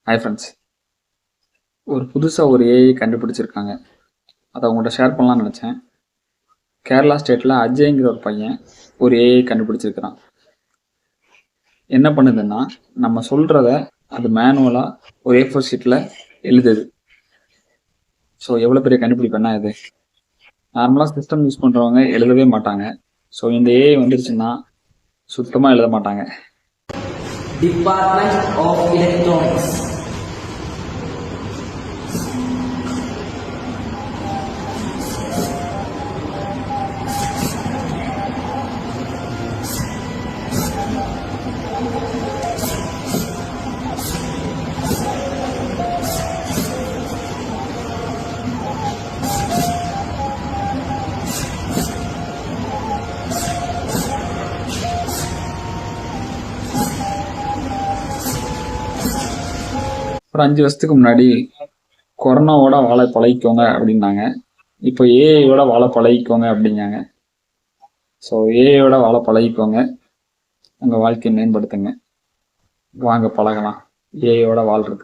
Hi friends. ஒரு புதுசாக ஒரு ஏஐ கண்டுபிடிச்சிருக்காங்க. அதை உங்கள்கிட்ட ஷேர் பண்ணலாம்னு நினச்சேன். கேரளா ஸ்டேட்டில் அஜய்ங்கிற ஒரு பையன் ஒரு ஏஐ கண்டுபிடிச்சிருக்கிறான். என்ன பண்ணுதுன்னா, நம்ம சொல்கிறத அது மேனுவலாக ஒரு A4 ஷீட்டில் எழுதுது. ஸோ எவ்வளோ பெரிய கண்டுபிடிப்புன்னா இது. நார்மலாக சிஸ்டம் யூஸ் பண்ணுறவங்க எழுதவே மாட்டாங்க. ஸோ இந்த ஏஐ வந்துருச்சுன்னா சுத்தமாக எழுத மாட்டாங்க. Department of electronics. ஒரு 5 வருஷத்துக்கு முன்னாடி கொரோனாவோட வாழ பழகிக்கோங்க அப்படின்னாங்க. இப்போ ஏஐயோட வாழ பழகிக்கோங்க அப்படிங்காங்க. ஸோ ஏஐயோட வாழ பழகிக்கோங்க, உங்கள் வாழ்க்கையை மேம்படுத்துங்க. வாங்க பழகலாம் ஏஐயோட வாழ்றது.